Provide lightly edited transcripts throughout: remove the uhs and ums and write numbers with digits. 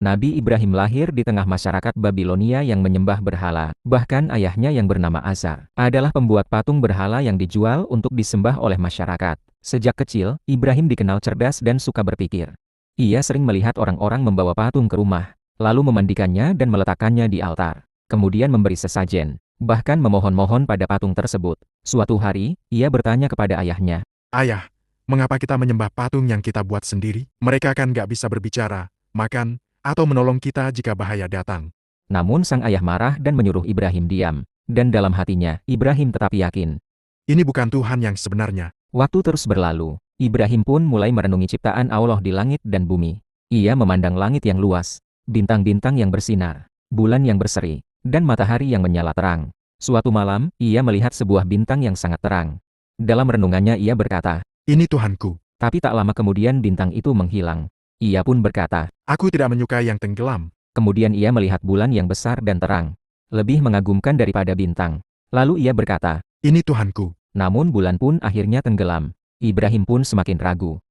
Nabi Ibrahim lahir di tengah masyarakat Babilonia yang menyembah berhala. Bahkan ayahnya yang bernama Azar adalah pembuat patung berhala yang dijual untuk disembah oleh masyarakat. Sejak kecil, Ibrahim dikenal cerdas dan suka berpikir. Ia sering melihat orang-orang membawa patung ke rumah, lalu memandikannya dan meletakkannya di altar. Kemudian memberi sesajen, bahkan memohon-mohon pada patung tersebut. Suatu hari, ia bertanya kepada ayahnya, Ayah, mengapa kita menyembah patung yang kita buat sendiri? Mereka kan gak bisa berbicara, makan, atau menolong kita jika bahaya datang. Namun sang ayah marah dan menyuruh Ibrahim diam. Dan dalam hatinya, Ibrahim tetap yakin. Ini bukan Tuhan yang sebenarnya. Waktu terus berlalu, Ibrahim pun mulai merenungi ciptaan Allah di langit dan bumi. Ia memandang langit yang luas, bintang-bintang yang bersinar, bulan yang berseri, dan matahari yang menyala terang. Suatu malam, ia melihat sebuah bintang yang sangat terang. Dalam renungannya ia berkata, Ini Tuhanku. tapi tak lama kemudian bintang itu menghilang. Ia pun berkata, Aku tidak menyukai yang tenggelam. kemudian ia melihat bulan yang besar dan terang, lebih mengagumkan daripada bintang. Lalu ia berkata, Ini Tuhanku. namun bulan pun akhirnya tenggelam. Ibrahim pun semakin ragu.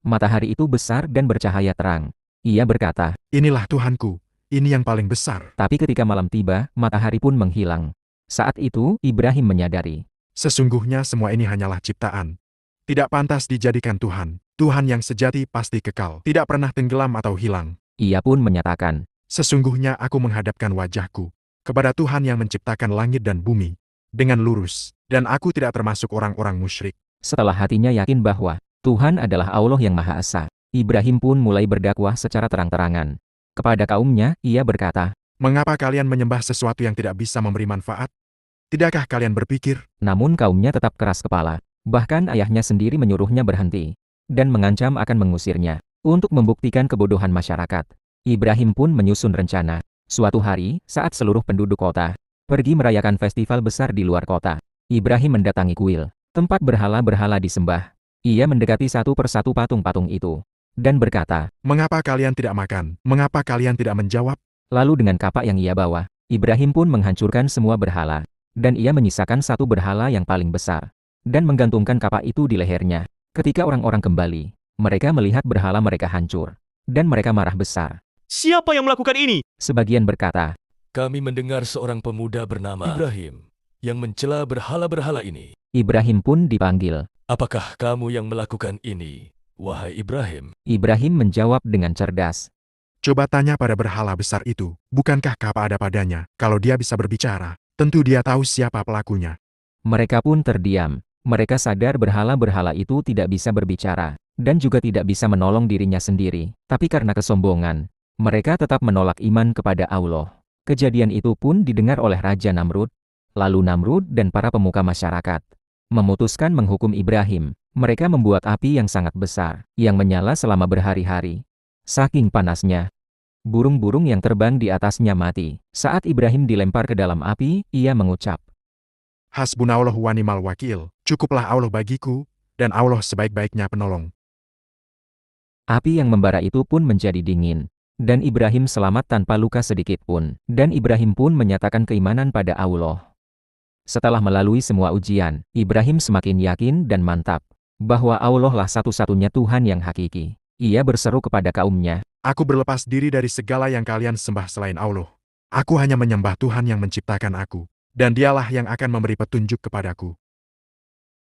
Matahari itu besar dan bercahaya terang. Ia berkata, Inilah Tuhanku. Ini yang paling besar. tapi ketika malam tiba, matahari pun menghilang. Saat itu, Ibrahim menyadari. Sesungguhnya semua ini hanyalah ciptaan. Tidak pantas dijadikan Tuhan. Tuhan yang sejati pasti kekal, tidak pernah tenggelam atau hilang. Ia pun menyatakan, Sesungguhnya aku menghadapkan wajahku kepada Tuhan yang menciptakan langit dan bumi dengan lurus, dan aku tidak termasuk orang-orang musyrik. setelah hatinya yakin bahwa Tuhan adalah Allah yang Maha Esa, Ibrahim pun mulai berdakwah secara terang-terangan. Kepada kaumnya, ia berkata, Mengapa kalian menyembah sesuatu yang tidak bisa memberi manfaat? Tidakkah kalian berpikir, namun kaumnya tetap keras kepala. Bahkan ayahnya sendiri menyuruhnya berhenti dan mengancam akan mengusirnya. Untuk membuktikan kebodohan masyarakat, Ibrahim pun menyusun rencana. Suatu hari, saat seluruh penduduk kota pergi merayakan festival besar di luar kota, Ibrahim mendatangi kuil, tempat berhala-berhala disembah. Ia mendekati satu persatu patung-patung itu dan berkata, mengapa kalian tidak makan? Mengapa kalian tidak menjawab? lalu dengan kapak yang ia bawa, Ibrahim pun menghancurkan semua berhala, dan ia menyisakan satu berhala yang paling besar, dan menggantungkan kapak itu di lehernya. Ketika orang-orang kembali, mereka melihat berhala mereka hancur, dan mereka marah besar. Siapa yang melakukan ini? Sebagian berkata, Kami mendengar seorang pemuda bernama Ibrahim yang mencela berhala-berhala ini. Ibrahim pun dipanggil. Apakah kamu yang melakukan ini, wahai Ibrahim? Ibrahim menjawab dengan cerdas. Coba tanya pada berhala besar itu, bukankah kapak ada padanya? Kalau dia bisa berbicara, tentu dia tahu siapa pelakunya. Mereka pun terdiam. Mereka sadar berhala-berhala itu tidak bisa berbicara, dan juga tidak bisa menolong dirinya sendiri. Tapi karena kesombongan, mereka tetap menolak iman kepada Allah. Kejadian itu pun didengar oleh Raja Namrud. Lalu Namrud dan para pemuka masyarakat memutuskan menghukum Ibrahim. Mereka membuat api yang sangat besar, yang menyala selama berhari-hari. Saking panasnya, burung-burung yang terbang di atasnya mati. Saat Ibrahim dilempar ke dalam api, ia mengucap, Hasbunallahu wa ni'mal wakil, cukuplah Allah bagiku, dan Allah sebaik-baiknya penolong. Api yang membara itu pun menjadi dingin, dan Ibrahim selamat tanpa luka sedikit pun. Dan Ibrahim pun menyatakan keimanan pada Allah. Setelah melalui semua ujian, Ibrahim semakin yakin dan mantap bahwa Allah lah satu-satunya Tuhan yang hakiki. Ia berseru kepada kaumnya, Aku berlepas diri dari segala yang kalian sembah selain Allah. Aku hanya menyembah Tuhan yang menciptakan aku, dan dialah yang akan memberi petunjuk kepadaku.